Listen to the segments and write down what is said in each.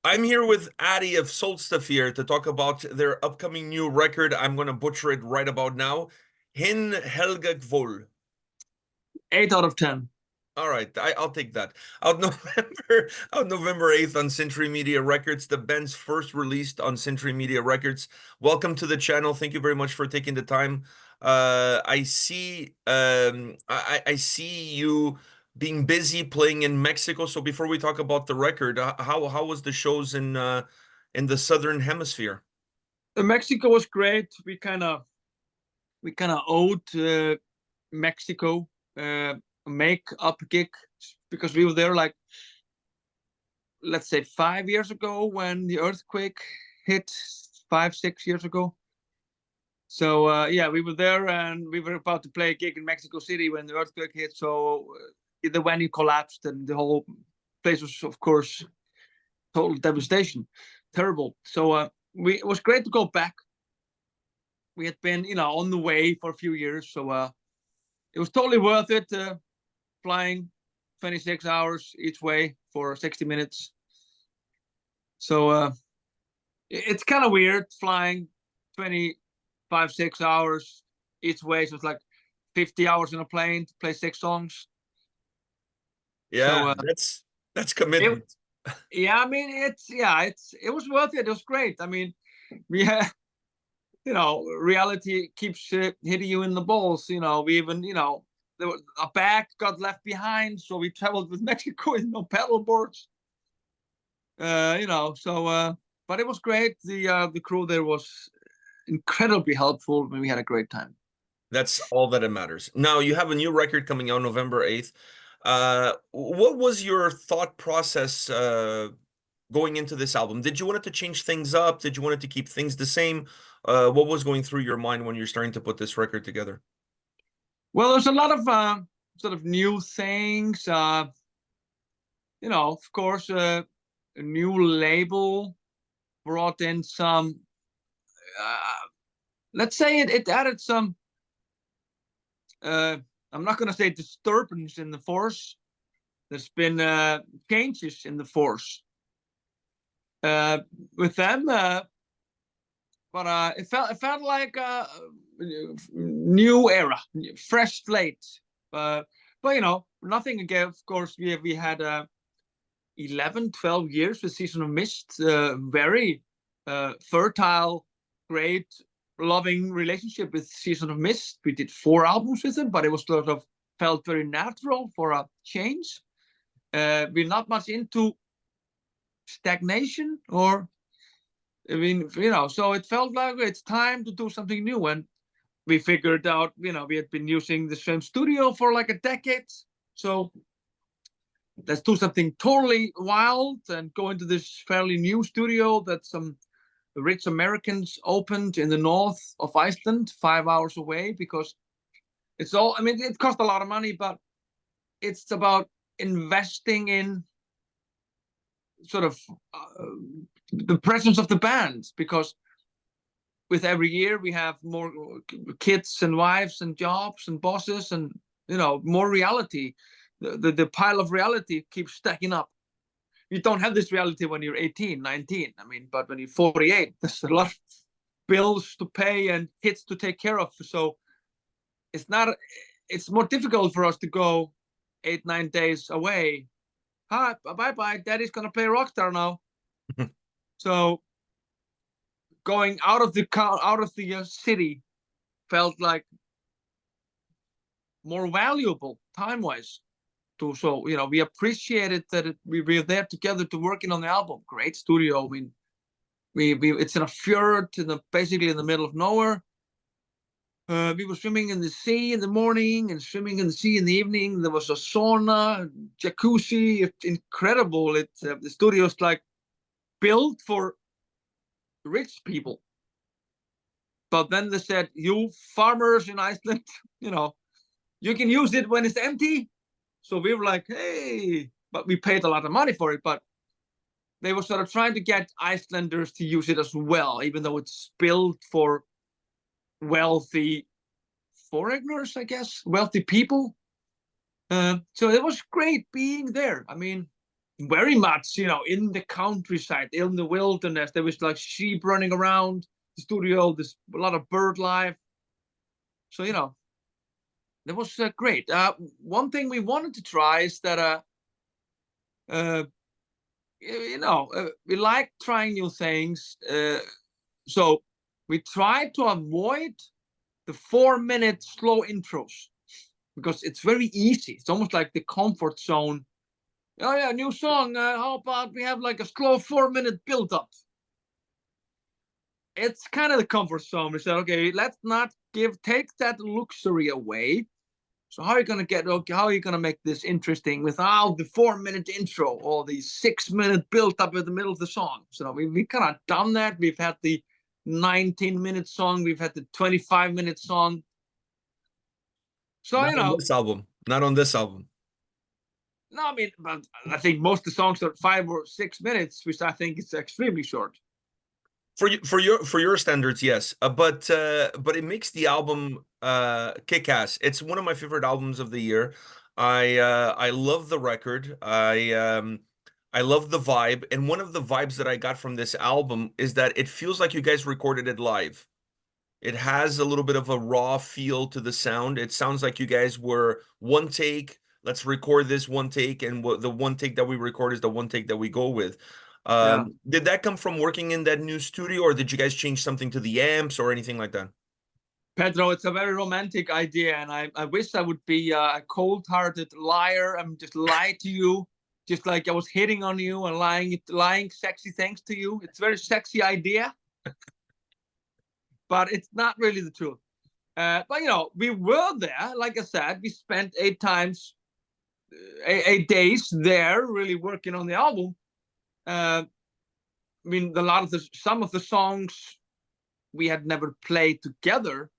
I'm here with Addi of Sólstafir to talk about their upcoming new record. I'm going to butcher it right about now. Hin Helga. 8 out of 10. All right, I'll take that. Out November, out November 8th on Century Media Records, the band's first released on Century Media Records. Welcome to the channel. Thank you very much for taking the time. I see you being busy playing in Mexico. So before we talk about the record, how was the shows in the Southern Hemisphere? Mexico was great. We kind of owed Mexico a make-up gig because we were there, like, let's say 5 years ago when the earthquake hit, 5 6 years ago. So yeah, we were there and we were about to play a gig in Mexico City when the earthquake hit. So the venue collapsed and the whole place was, of course, total devastation, terrible. So it was great to go back. We had been, on the way for a few years, so it was totally worth it. Flying 26 hours each way for 60 minutes. So it's kind of weird flying 25 6 hours each way. So it's like 50 hours in a plane to play 6 songs. Yeah, So that's it, commitment. yeah, I mean, it was worth it. It was great. I mean, yeah, reality keeps hitting you in the balls. We even, a bag got left behind, so we traveled with Mexico in no paddle boards. But it was great. The crew there was incredibly helpful, and we had a great time. That's all that it matters. Now, you have a new record coming out November 8th. What was your thought process going into this album? Did you want it to change things up? Did you want it to keep things the same? What was going through your mind when you're starting to put this record together? Well, there's a lot of sort of new things. Of course, a new label brought in some. Let's say it added some. I'm not going to say disturbance in the force. There's been changes in the force with them, but it felt like a new era, fresh slate. But nothing again. Of course, we had 11, 12 years with Season of Mist, very fertile, great, loving relationship with Season of Mist. We did 4 albums with them, but it was sort of felt very natural for a change. We're not much into stagnation, or I mean, so it felt like it's time to do something new. And we figured out, we had been using the same studio for like a decade, so let's do something totally wild and go into this fairly new studio that some rich Americans opened in the north of Iceland, 5 hours away, because it cost a lot of money, but it's about investing in sort of the presence of the band, because with every year we have more kids and wives and jobs and bosses and more reality. The pile of reality keeps stacking up. You don't have this reality when you're 18, 19. I mean, but when you're 48, there's a lot of bills to pay and kids to take care of. So it's more difficult for us to go 8, 9 days away. Hi, bye, daddy's gonna play Rockstar now. So going out of the city felt like more valuable time-wise. So we appreciated that we were there together to working on the album. Great studio. I mean, we it's in a fjord, basically in the middle of nowhere. We were swimming in the sea in the morning and swimming in the sea in the evening. There was a sauna, jacuzzi. It's incredible. The studio is like built for rich people. But then they said, you farmers in Iceland, you can use it when it's empty. So we were like, hey, but we paid a lot of money for it. But they were sort of trying to get Icelanders to use it as well, even though it's built for wealthy foreigners, I guess, wealthy people. So it was great being there. I mean, very much, you know, in the countryside, in the wilderness. There was like sheep running around the studio. There's a lot of bird life. So, you know, that was great. One thing we wanted to try is that, we like trying new things. So we try to avoid the 4-minute slow intros because it's very easy. It's almost like the comfort zone. Oh yeah, new song. How about we have like a slow 4-minute build up? It's kind of the comfort zone. We said, okay, let's not take that luxury away. So how are you gonna how are you gonna make this interesting without the 4-minute intro or the 6-minute build up in the middle of the song? So we kind of done that. We've had the 19-minute song, we've had the 25-minute song. So Not on this album. Not on this album. No, I mean, but I think most of the songs are 5 or 6 minutes, which I think is extremely short. For your standards, yes. But it makes the album kick ass. It's one of my favorite albums of the year. I love the record. I love the vibe. And one of the vibes that I got from this album is that it feels like you guys recorded it live. It has a little bit of a raw feel to the sound. It sounds like you guys were one take. Let's record this one take, and the one take that we record is the one take that we go with. Yeah. Did that come from working in that new studio, or did you guys change something to the amps or anything like that? Pedro, it's a very romantic idea, and I wish I would be a cold-hearted liar and just lie to you, just like I was hitting on you and lying sexy things to you. It's a very sexy idea, but it's not really the truth. But you know, we were there. Like I said, we spent 8 days there, really working on the album. I mean, some of the songs we had never played together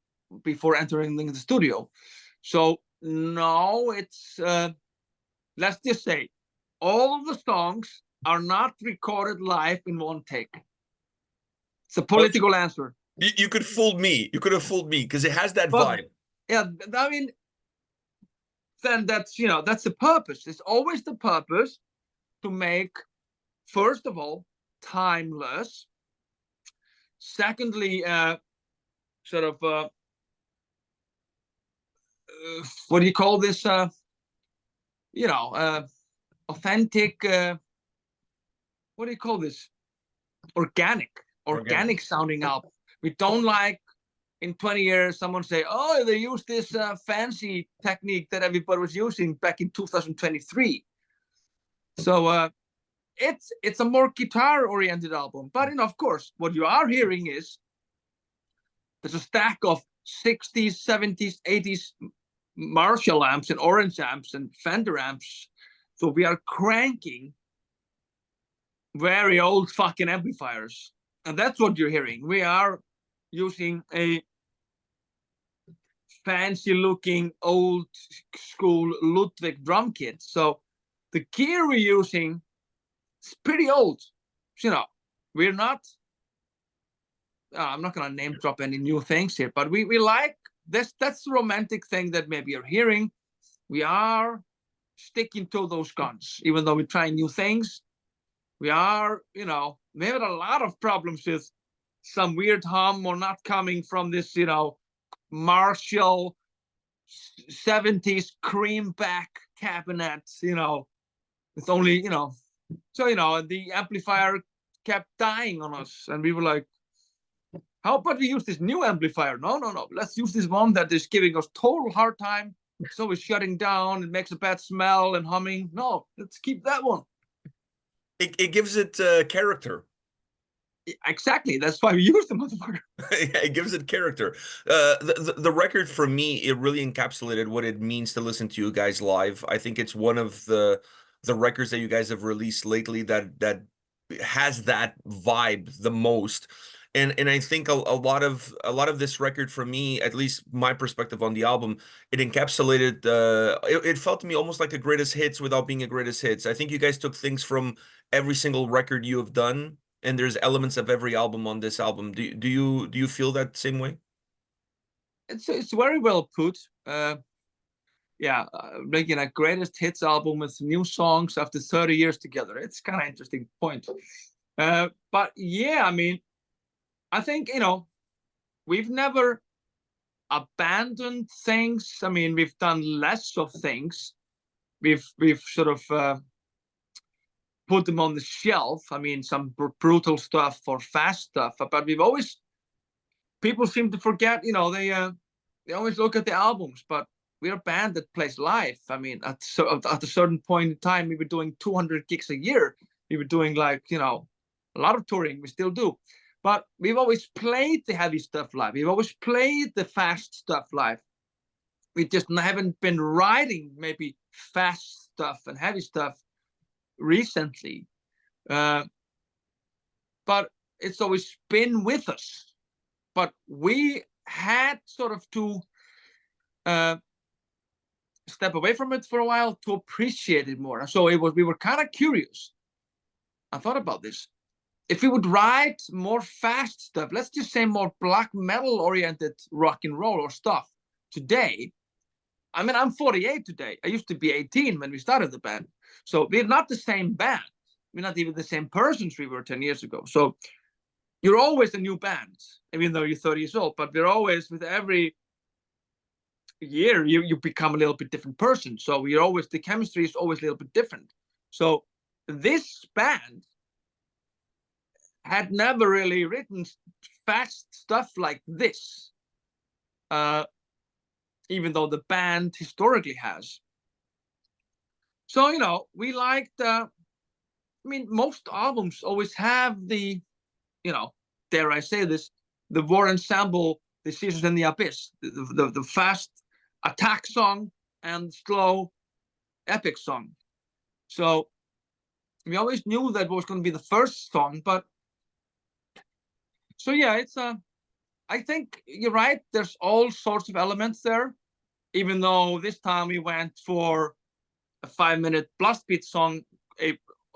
before entering the studio. So no, it's let's just say all of the songs are not recorded live in one take. It's a political answer. You could fool me. You could have fooled me because it has that vibe. Yeah, I mean, then that's that's the purpose. It's always the purpose to make, first of all, timeless. Secondly, sort of what do you call this? Authentic. What do you call this? Organic sounding album. We don't like in 20 years someone say, oh, they use this fancy technique that everybody was using back in 2023. So it's a more guitar-oriented album. But of course, what you are hearing is there's a stack of 60s, 70s, 80s Marshall amps and Orange amps and Fender amps. So we are cranking very old fucking amplifiers. And that's what you're hearing. We are using a fancy looking old school Ludwig drum kit. So the gear we're using is pretty old. We're not, I'm not going to name drop any new things here, but we like this. That's the romantic thing that maybe you're hearing. We are sticking to those guns, even though we're trying new things. We are, we had a lot of problems with some weird hum or not coming from this, Marshall 70s creamback cabinet, it's only, so, the amplifier kept dying on us. And we were like, how about we use this new amplifier? No. Let's use this one that is giving us total hard time. It's always shutting down. It makes a bad smell and humming. No, let's keep that one. It gives it character. Exactly. That's why we use the motherfucker. It gives it character. The record for me, it really encapsulated what it means to listen to you guys live. I think it's one of the records that you guys have released lately that has that vibe the most. And I think a lot of this record for me, at least my perspective on the album, it encapsulated it felt to me almost like a greatest hits without being a greatest hits. I think you guys took things from every single record you have done, and there's elements of every album on this album. Do you feel that same way? It's very well put. yeah, making a greatest hits album with new songs after 30 years together. It's kind of interesting point. But yeah, I mean, I think, you know, we've never abandoned things. I mean, we've done less of things. We've sort of put them on the shelf. I mean, some brutal stuff or fast stuff, but we've always, people seem to forget, you know, they always look at the albums, but we're a band that plays live. I mean, at a certain point in time, we were doing 200 gigs a year. We were doing, like, you know, a lot of touring. We still do. But we've always played the heavy stuff live. We've always played the fast stuff live. We just haven't been writing maybe fast stuff and heavy stuff recently. But it's always been with us. But we had sort of to step away from it for a while to appreciate it more. And so we were kind of curious. I thought about this. If we would write more fast stuff, let's just say more black metal oriented rock and roll or stuff today. I mean, I'm 48 today. I used to be 18 when we started the band. So we're not the same band. We're not even the same persons we were 10 years ago. So you're always a new band, even though you're 30 years old. But we're always, with every year, you become a little bit different person. So you're always, the chemistry is always a little bit different. So this band had never really written fast stuff like this, even though the band historically has. So, you know, we liked, I mean, most albums always have the, you know, dare I say this, the war ensemble, the Scissors in the Abyss, the fast attack song and slow epic song. So we always knew that was going to be the first song, but so yeah, it's I think you're right. There's all sorts of elements there, even though this time we went for a 5-minute blast beat song,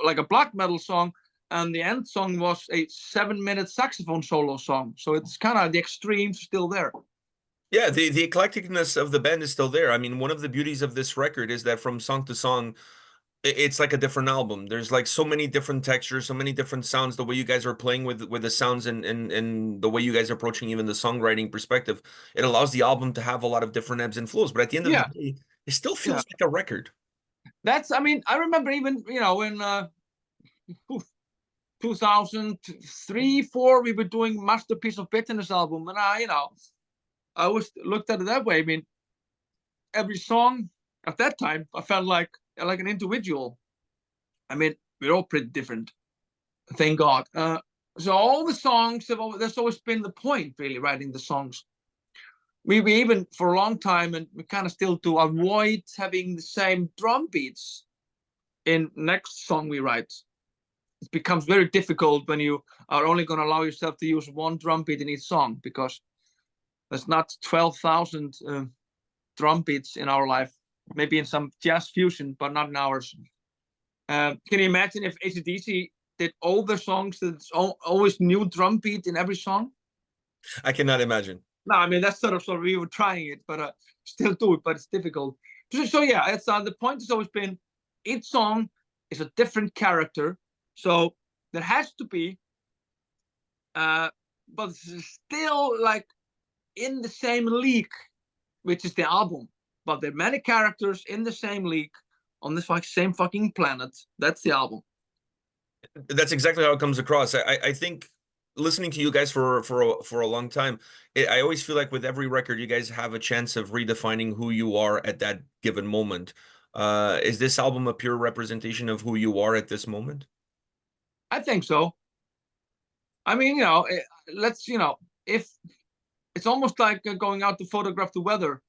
like a black metal song, and the end song was a 7-minute saxophone solo song. So it's kind of the extremes still there. Yeah, the eclecticness of the band is still there. I mean, one of the beauties of this record is that from song to song, it's like a different album. There's like so many different textures, so many different sounds. The way you guys are playing with the sounds and the way you guys are approaching even the songwriting perspective, it allows the album to have a lot of different ebbs and flows. But at the end of the Yeah, day, it still yeah. feels like a record. That's, I mean, I remember even, you know, in 2003, 4, we were doing Masterpiece of Bitterness album, and you know, I always looked at it that way. I mean, every song at that time, I felt like an individual. I mean, we're all pretty different, thank God. So all the songs that's always been the point, really, writing the songs. We even for a long time, and we kind of still do, avoid having the same drum beats in next song we write. It becomes very difficult when you are only going to allow yourself to use one drum beat in each song, because there's not 12,000 drum beats in our life. Maybe in some jazz fusion, but not in ours. Can you imagine if AC/DC did all their songs, there's always new drum beat in every song? I cannot imagine. No, I mean, that's sort of we were trying it, but still do it, but it's difficult. So yeah, it's the point has always been each song is a different character. So there has to be, but it's still like in the same league, which is the album. But there are many characters in the same league on this same fucking planet. That's the album. That's exactly how it comes across. I think listening to you guys for a long time, I always feel like with every record, you guys have a chance of redefining who you are at that given moment. Is this album a pure representation of who you are at this moment? I think so. I mean, you know, let's, you know, if it's almost like going out to photograph the weather.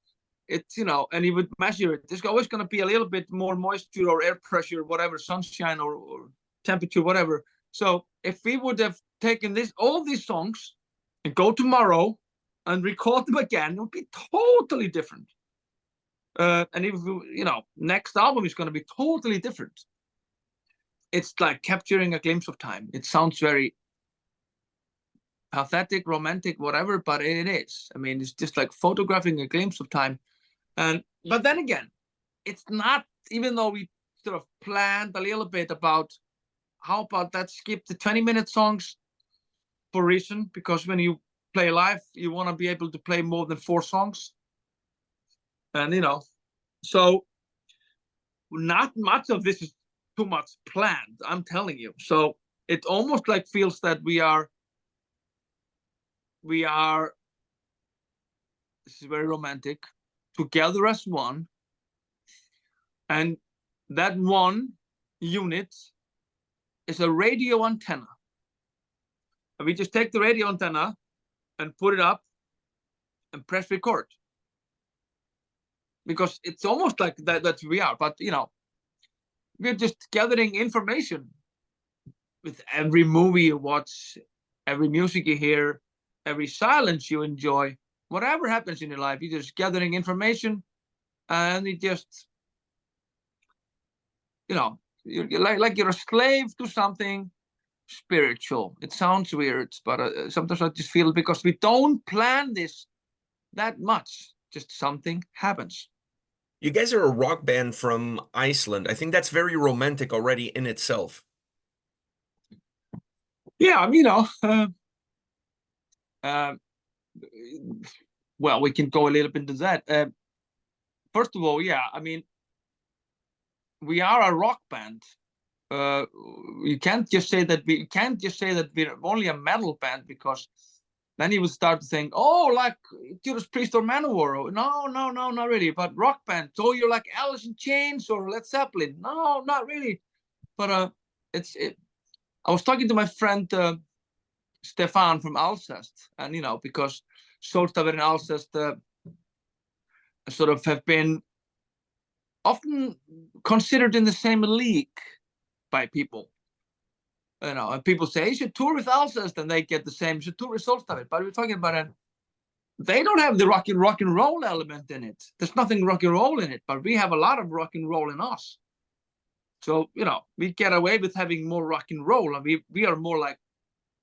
It's, you know, and you would measure it. There's always going to be a little bit more moisture or air pressure, whatever, sunshine or temperature, whatever. So if we would have taken all these songs and go tomorrow and record them again, it would be totally different. And if you know, next album is going to be totally different. It's like capturing a glimpse of time. It sounds very pathetic, romantic, whatever, but it is. I mean, it's just like photographing a glimpse of time. But then again, it's not, even though we sort of planned a little bit about how about that skip the 20-minute songs for a reason, because when you play live, you want to be able to play more than 4 songs. And, so not much of this is too much planned, I'm telling you. So it almost like feels that we are, this is very romantic, together as one. And that one unit is a radio antenna. And we just take the radio antenna and put it up and press record. Because it's almost like that we are, but we're just gathering information with every movie you watch, every music you hear, every silence you enjoy, whatever happens in your life, you're just gathering information, and it just, you're like you're a slave to something spiritual. It sounds weird, but sometimes I just feel, because we don't plan this that much, just something happens. You guys are a rock band from Iceland. I think that's very romantic already in itself. Yeah, well, we can go a little bit into that. First of all, yeah, we are a rock band. You can't just say that we're only a metal band, because then you would start to think, oh, like Judas Priest or Manowar. No, not really. But rock band. So you're like Alice in Chains or Led Zeppelin? No, not really. But I was talking to my friend Stefan from Alcest, and because Sólstafir and Alcest sort of have been often considered in the same league by people. And people say you should tour with Alcest, and they get the same. You should tour with Sólstafir, but we're talking about it. They don't have the rock and roll element in it. There's nothing rock and roll in it, but we have a lot of rock and roll in us. So we get away with having more rock and roll, and we are more like,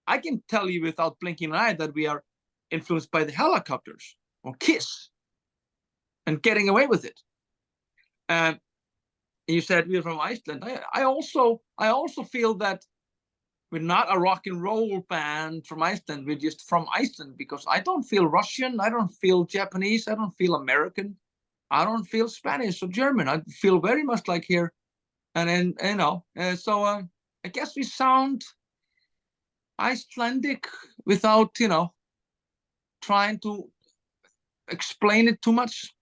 I can tell you without blinking an eye that we are influenced by the Helicopters or Kiss, and getting away with it. And you said we're from Iceland. I also feel that we're not a rock and roll band from Iceland. We're just from Iceland, because I don't feel Russian. I don't feel Japanese. I don't feel American. I don't feel Spanish or German. I feel very much like here. And then, so I guess we sound Icelandic without, trying to explain it too much.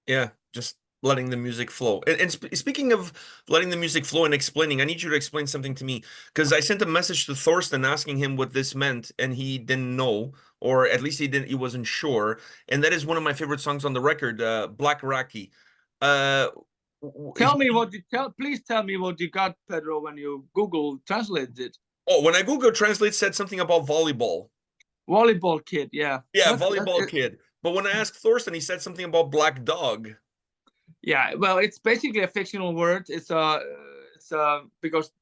Yeah, just letting the music flow. And speaking of letting the music flow and explaining, I need you to explain something to me, because I sent a message to Thorsten asking him what this meant, and he didn't know, or at least he wasn't sure. And that is one of my favorite songs on the record, Black Raki. Please tell me what you got, Pedro, when you Google translated it. Oh, when I Google Translate, said something about volleyball. Volleyball kid, yeah. Yeah, volleyball kid. But when I asked Thorsten, he said something about black dog. Yeah, well, it's basically a fictional word. It's because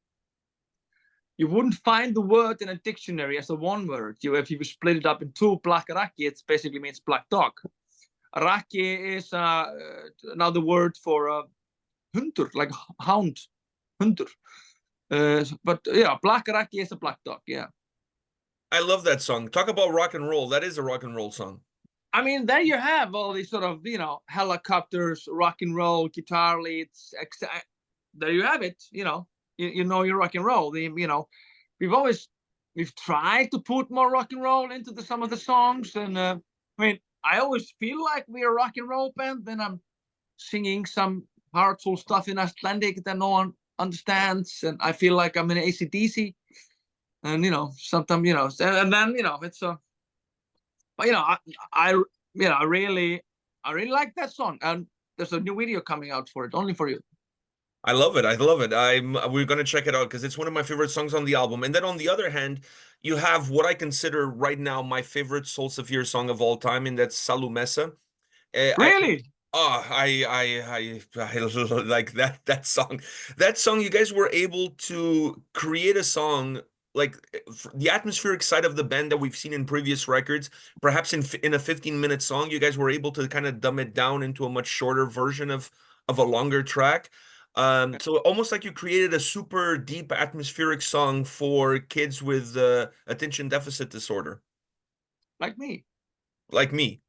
you wouldn't find the word in a dictionary as a one word. If you split it up in two, black Raki, it basically means black dog. Raki is another word for hunter, like hound, hunter. But yeah, black Raki is a black dog. Yeah. I love that song. Talk about rock and roll. That is a rock and roll song. There you have all these sort of, Helicopters, rock and roll, guitar leads. There you have it. You know your rock and roll. We've tried to put more rock and roll into some of the songs, and I always feel like we're a rock and roll band. Then I'm singing some heartful stuff in Icelandic that no one understands, and I feel like I'm in AC/DC. And sometimes and then it's but I really like that song, and there's a new video coming out for it, only for you. I love it. I love it. We're gonna check it out because it's one of my favorite songs on the album. And then on the other hand, you have what I consider right now my favorite Sólstafir song of all time, and that's Salu Mesa. Really? I like that song. That song, you guys were able to create a song like the atmospheric side of the band that we've seen in previous records. Perhaps in a 15-minute song, you guys were able to kind of dumb it down into a much shorter version of a longer track. So almost like you created a super deep atmospheric song for kids with attention deficit disorder, Like me. like me.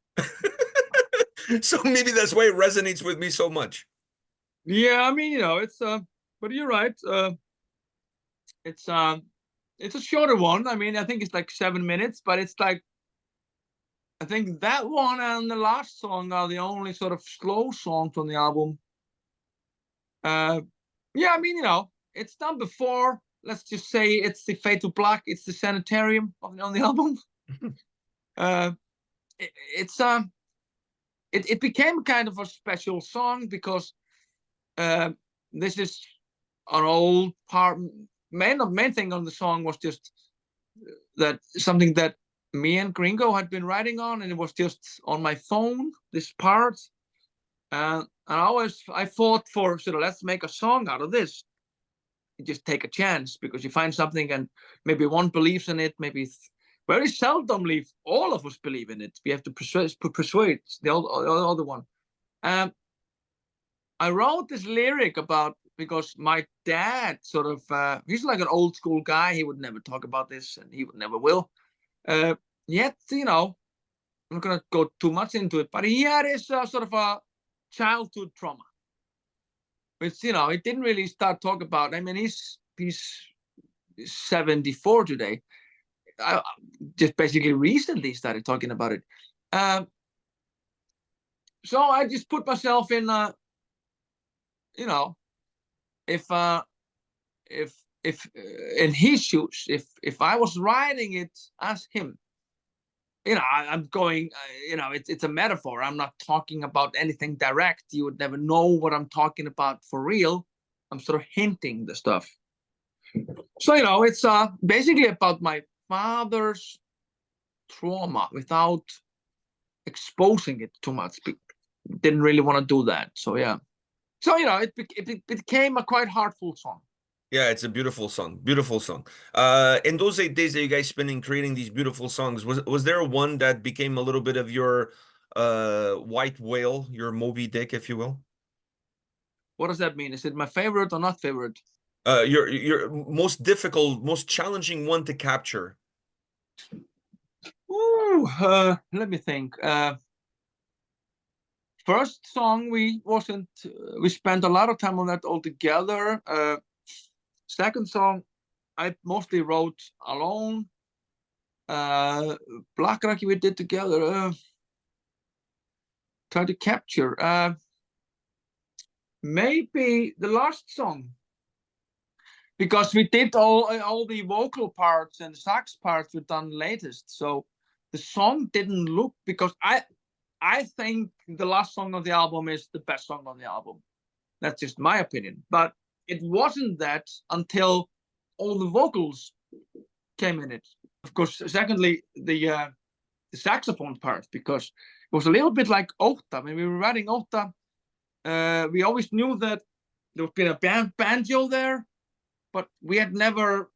So maybe that's why it resonates with me so much. Yeah, I mean, it's but you're right. It's a shorter one. I mean, I think it's like 7 minutes, but it's like I think that one and the last song are the only sort of slow songs on the album. Yeah, I mean, it's done before. Let's just say it's the Fade to Black. It's the Sanitarium on the album. Uh, it, it's it became kind of a special song because uh, this is an old part. Main thing on the song was just that something that me and Gringo had been writing on, and it was just on my phone. This part, and I fought for sort of let's make a song out of this. Just take a chance because you find something and maybe one believes in it, maybe very seldomly all of us believe in it. We have to persuade the other one. I wrote this lyric about because my dad sort of he's like an old school guy. He would never talk about this and he would never will. Yet, I'm not gonna go too much into it, but he had his sort of a childhood trauma, which he didn't really start talking about. I mean, he's 74 today. I just basically recently started talking about it. So I just put myself in, if in his shoes, if I was writing it as him, I'm going, it's a metaphor. I'm not talking about anything direct. You would never know what I'm talking about for real. I'm sort of hinting the stuff. So, it's basically about my father's trauma without exposing it too much. Didn't really want to do that. So, yeah. So, it became a quite heartful song. Yeah, it's a beautiful song. Beautiful song. In those 8 days that you guys spent in creating these beautiful songs, was there one that became a little bit of your white whale, your Moby Dick, if you will? What does that mean? Is it my favorite or not favorite? Your most difficult, most challenging one to capture. Ooh, let me think. First song we spent a lot of time on that all together. Second song I mostly wrote alone. Black Raki we did together. Try to capture. Maybe the last song, because we did all the vocal parts and sax parts were done latest. So the song didn't look, because I think the last song of the album is the best song on the album. That's just my opinion. But it wasn't that until all the vocals came in it. Of course, secondly, the saxophone part, because it was a little bit like Ota. When we were writing Ota, we always knew that there would be a banjo there, but we had never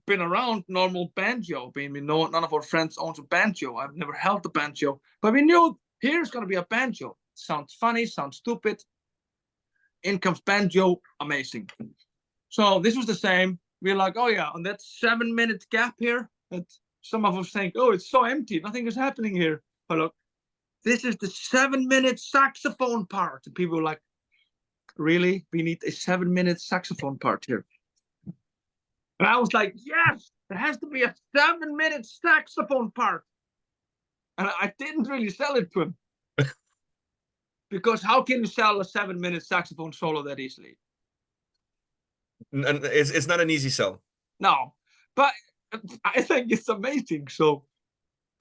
been around normal banjo. I mean, none of our friends owns a banjo. I've never held a banjo, but we knew here's going to be a banjo. Sounds funny, sounds stupid. In comes banjo, amazing. So this was the same. We're like, oh yeah, on that 7 minute gap here, that some of us think, oh, it's so empty, nothing is happening here. But look, this is the 7 minute saxophone part. And people were like, really? We need a 7 minute saxophone part here. And I was like, yes, there has to be a 7 minute saxophone part. And I didn't really sell it to him. Because how can you sell a 7 minute saxophone solo that easily? And it's not an easy sell. No, but I think it's amazing. So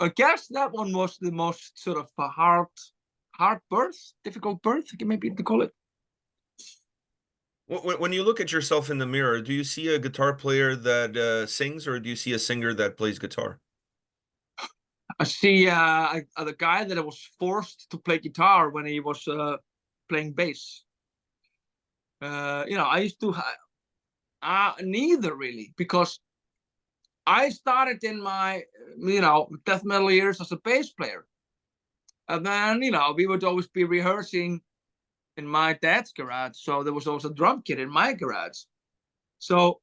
I guess that one was the most sort of a hard birth, difficult birth, maybe to call it. When you look at yourself in the mirror, do you see a guitar player that sings, or do you see a singer that plays guitar? I see the guy that was forced to play guitar when he was playing bass. I used to neither really, because I started in my death metal years as a bass player, and then we would always be rehearsing in my dad's garage. So there was also a drum kit in my garage. So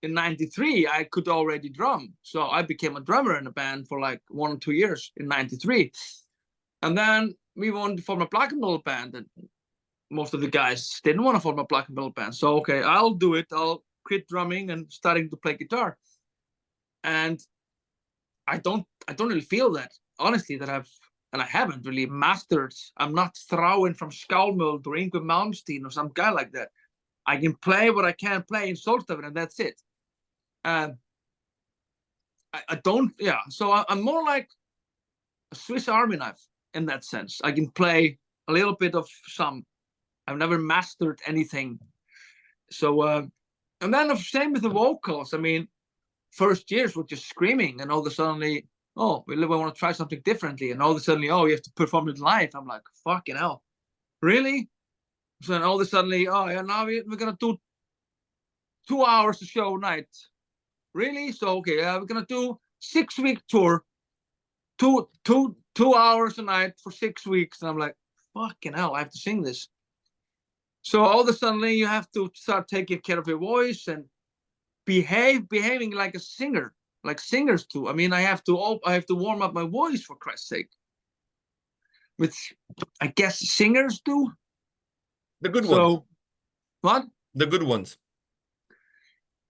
in '93, I could already drum. So I became a drummer in a band for like 1 or 2 years in '93. And then we wanted to form a black metal band. And most of the guys didn't want to form a black metal band. So, okay, I'll do it. I'll quit drumming and starting to play guitar. And I don't really feel that, honestly, that I haven't really mastered. I'm not Thráinn from Skálmöld or Yngwie Malmsteen or some guy like that. I can play what I can play in Sólstafir, and that's it. I don't, yeah. So I'm more like a Swiss Army knife in that sense. I can play a little bit of some. I've never mastered anything. So, and then the same with the vocals. I mean, first years were just screaming, and all of a sudden, oh, we want to try something differently, and all of a sudden, oh, you have to perform it live. I'm like, fucking hell, really? So then all of a sudden, oh yeah, now we're gonna do 2 hours a show night. Really? So okay, we're gonna do 6-week tour, 2 hours a night for 6 weeks, and I'm like, fucking hell, I have to sing this. So all of a sudden, you have to start taking care of your voice and behaving like a singer, like singers do. I mean, I have to warm up my voice, for Christ's sake, which I guess singers do. The good So ones. what? The good ones.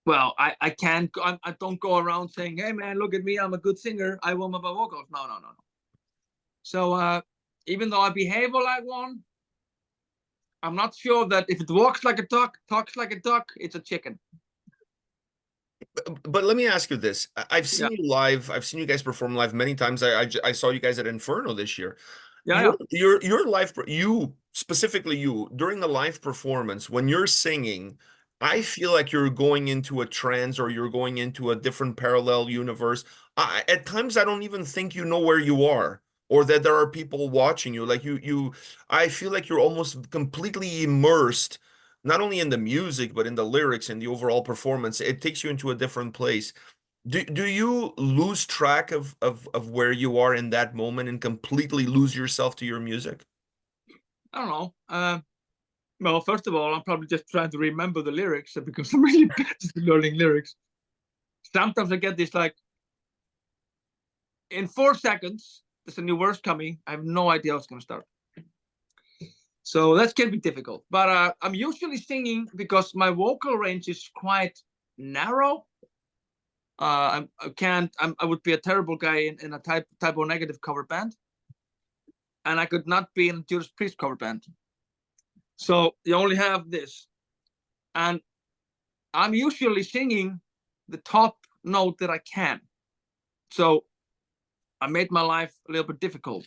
Well, I can't. I don't go around saying, "Hey, man, look at me. I'm a good singer. I warm up my vocals." No. So even though I behave like one, I'm not sure that if it walks like a duck, talks like a duck, it's a chicken. But let me ask you this. I've seen Yeah. you live. I've seen you guys perform live many times. I saw you guys at Inferno this year. Yeah. Your live, you specifically, you during the live performance, when you're singing, I feel like you're going into a trance or you're going into a different parallel universe. At times I don't even think you know where you are or that there are people watching you. Like I feel like you're almost completely immersed, not only in the music, but in the lyrics and the overall performance. It takes you into a different place. Do you lose track of where you are in that moment and completely lose yourself to your music? I don't know. Well, first of all, I'm probably just trying to remember the lyrics because I'm really bad at learning lyrics. Sometimes I get this like, in 4 seconds, there's a new verse coming. I have no idea how it's going to start. So that can be difficult. But I'm usually singing because my vocal range is quite narrow. I can't. I would be a terrible guy in a type O negative cover band, and I could not be in a Judas Priest cover band. So you only have this, and I'm usually singing the top note that I can. So I made my life a little bit difficult.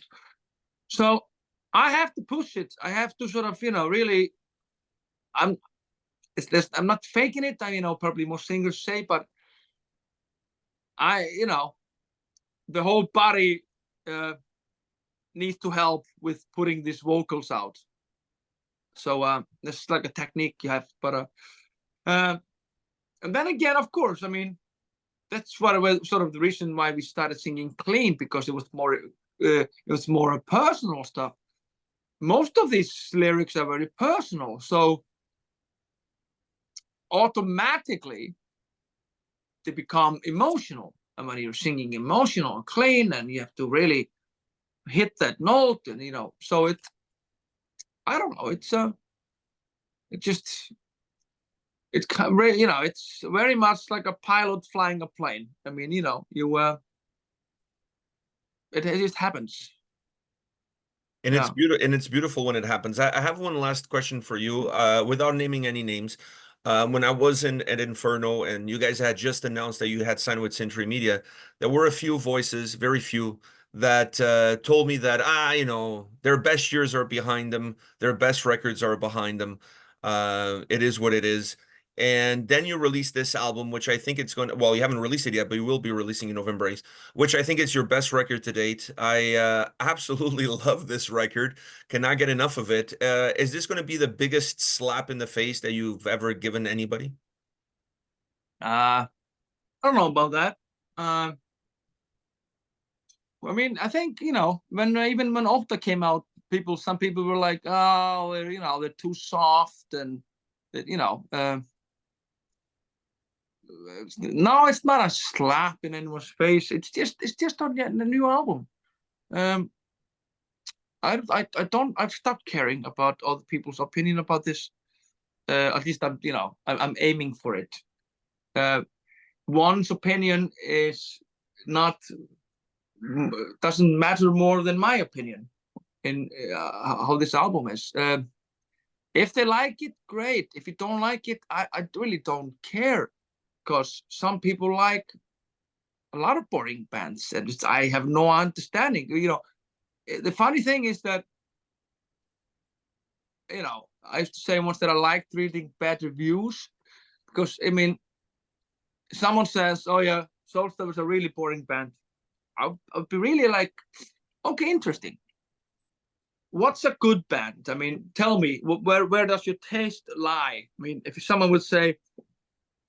So I have to push it. I have to sort of, really. I'm not faking it. Probably most singers say, but the whole body needs to help with putting these vocals out. So this is like a technique you have, but and then again, of course, I mean, that's what was sort of the reason why we started singing clean, because it was more personal stuff. Most of these lyrics are very personal, so automatically they become emotional. And when you're singing emotional and clean, and you have to really hit that note, and so I don't know, it's it's very much like a pilot flying a plane. I mean, it just happens. And Yeah. it's beautiful when it happens. I have one last question for you, without naming any names. When I was at Inferno and you guys had just announced that you had signed with Century Media, there were a few voices, very few, that told me that their best years are behind them, their best records are behind them. It is what it is. And then you release this album, which I think it's going to, well, you haven't released it yet, but you will be releasing in November 8th, which I think is your best record to date. I absolutely love this record. Cannot get enough of it. Is this going to be the biggest slap in the face that you've ever given anybody? I don't know about that. I mean, I think, when Ótta came out some people were like, oh, they're too soft, and no, it's not a slap in anyone's face. It's just on getting a new album. I've stopped caring about other people's opinion about this. At least I'm aiming for it. One's opinion doesn't matter more than my opinion in how this album is. If they like it, great. If you don't like it, I really don't care, because some people like a lot of boring bands, and I have no understanding. The funny thing is that, I used to say once that I liked reading bad reviews, because someone says, "Oh yeah, Sólstafir was a really boring band." I'll be really like, okay, interesting. What's a good band? Tell me, where does your taste lie? If someone would say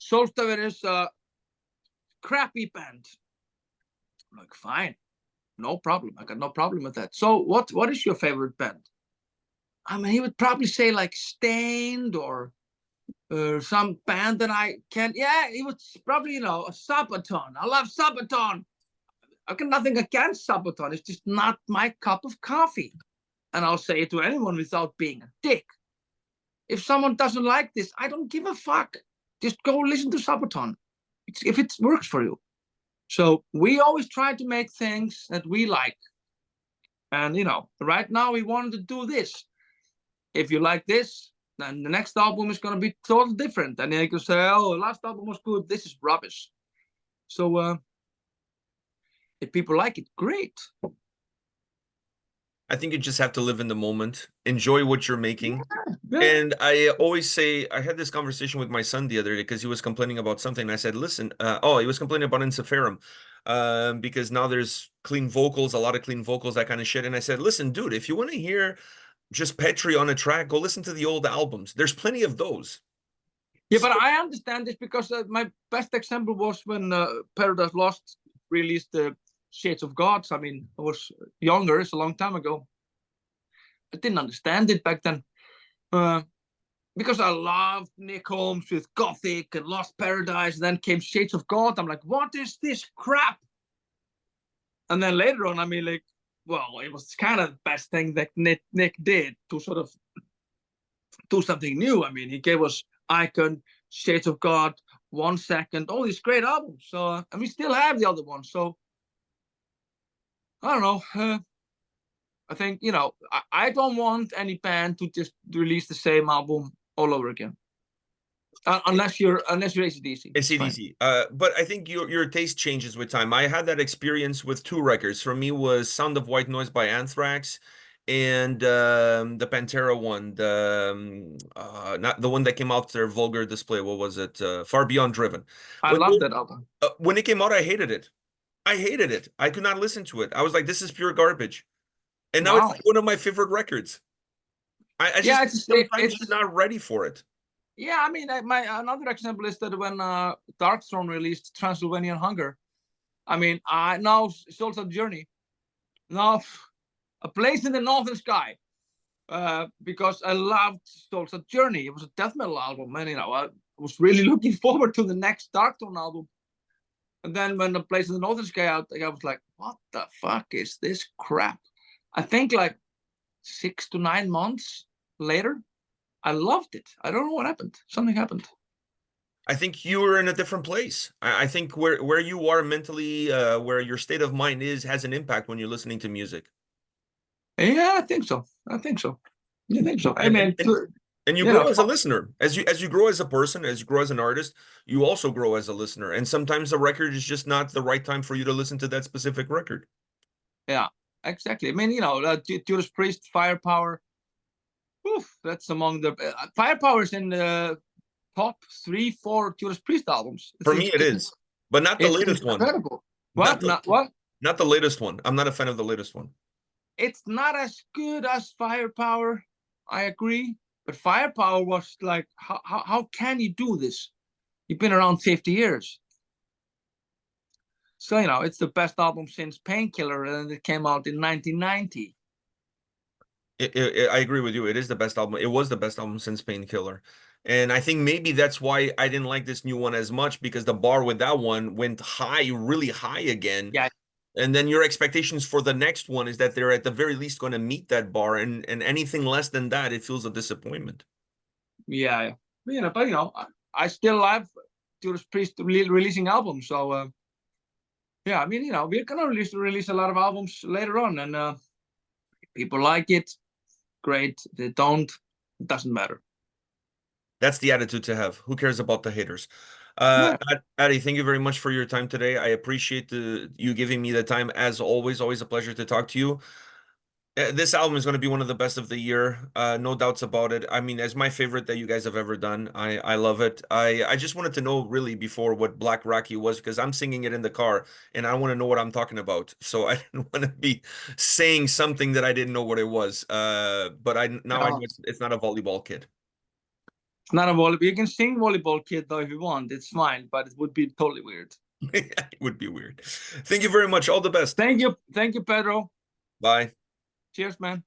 Sólstafir is a crappy band, I'm like, fine, no problem. I got no problem with that. So what is your favorite band? He would probably say like Stained or some band that I can't. Yeah, he would probably, a Sabaton. I love Sabaton. I got nothing against Sabaton. It's just not my cup of coffee. And I'll say it to anyone without being a dick. If someone doesn't like this, I don't give a fuck. Just go listen to Sabaton if it works for you. So we always try to make things that we like. And, right now we wanted to do this. If you like this, then the next album is going to be totally different. And then you can say, oh, the last album was good. This is rubbish. So if people like it, great. I think you just have to live in the moment, enjoy what you're making. Yeah. And I always say, I had this conversation with my son the other day because he was complaining about something. And I said, listen, he was complaining about Insafarum, because now there's clean vocals, a lot of clean vocals, that kind of shit. And I said, listen, dude, if you want to hear just Petri on a track, go listen to the old albums. There's plenty of those. Yeah, but I understand this because my best example was when Paradise Lost released the Shades of Gods. I was younger, it's a long time ago. I didn't understand it back then, because I loved Nick Holmes with Gothic and Lost Paradise, and then came Shades of God. I'm like, what is this crap? And then later on, well, it was kind of the best thing that Nick did to sort of do something new. He gave us Icon, Shades of God, 1 Second, all these great albums. So, and we still have the other ones. So, I don't know. I think, I don't want any band to just release the same album all over again. Unless you're AC/DC. AC/DC. But I think your taste changes with time. I had that experience with 2 records. For me was Sound of White Noise by Anthrax, and the Pantera one, not the one that came out their Vulgar Display. What was it? Far Beyond Driven. I love that album. When it came out, I hated it. I could not listen to it. I was like, this is pure garbage. And now it's like one of my favorite records. I just sometimes you're not ready for it. Yeah, another example is that when Darkthrone released Transylvanian Hunger, now Souls of Journey, now A Place in the Northern Sky, because I loved Souls of Journey. It was a death metal album, and I was really looking forward to the next Darkthrone album. And then when A Place in the Northern Sky out, I was like, what the fuck is this crap? I think like 6 to 9 months later, I loved it. I don't know what happened. Something happened. I think you were in a different place. I think where you are mentally, where your state of mind has an impact when you're listening to music. Yeah, I think so. I think so. And you grow as a listener. As you grow as a person, as you grow as an artist, you also grow as a listener. And sometimes the record is just not the right time for you to listen to that specific record. Yeah, exactly. Judas Priest, Firepower. Oof, that's among the Firepower is in the top 3-4 Judas Priest albums. For me, it is, but not the latest one. Incredible. What? Not the latest one. I'm not a fan of the latest one. It's not as good as Firepower. I agree, but Firepower was like, how can you do this? You've been around 50 years. So, it's the best album since Painkiller, and it came out in 1990. I agree with you. It is the best album. It was the best album since Painkiller. And I think maybe that's why I didn't like this new one as much, because the bar with that one went high, really high again. Yeah, And then your expectations for the next one is that they're at the very least going to meet that bar, and anything less than that, it feels a disappointment. yeah. But I still love Judas Priest releasing albums. So yeah, I mean, we're gonna release a lot of albums later on, and people like it, great. They don't, it doesn't matter. That's the attitude to have. Who cares about the haters? Yeah. Addi, thank you very much for your time today. I appreciate you giving me the time as always. Always a pleasure to talk to you. This album is going to be one of the best of the year, no doubts about it. I mean, as my favorite that you guys have ever done. I love it. I just wanted to know really before what Black Raki was, because I'm singing it in the car and I want to know what I'm talking about. So I didn't want to be saying something that I didn't know what it was. But now I know No, it's not a volleyball kid. it's not a volleyball. You can sing Volleyball Kid though if you want. It's fine, but it would be totally weird. It would be weird. Thank you very much. All the best. Thank you, Pedro. Bye. Cheers, man.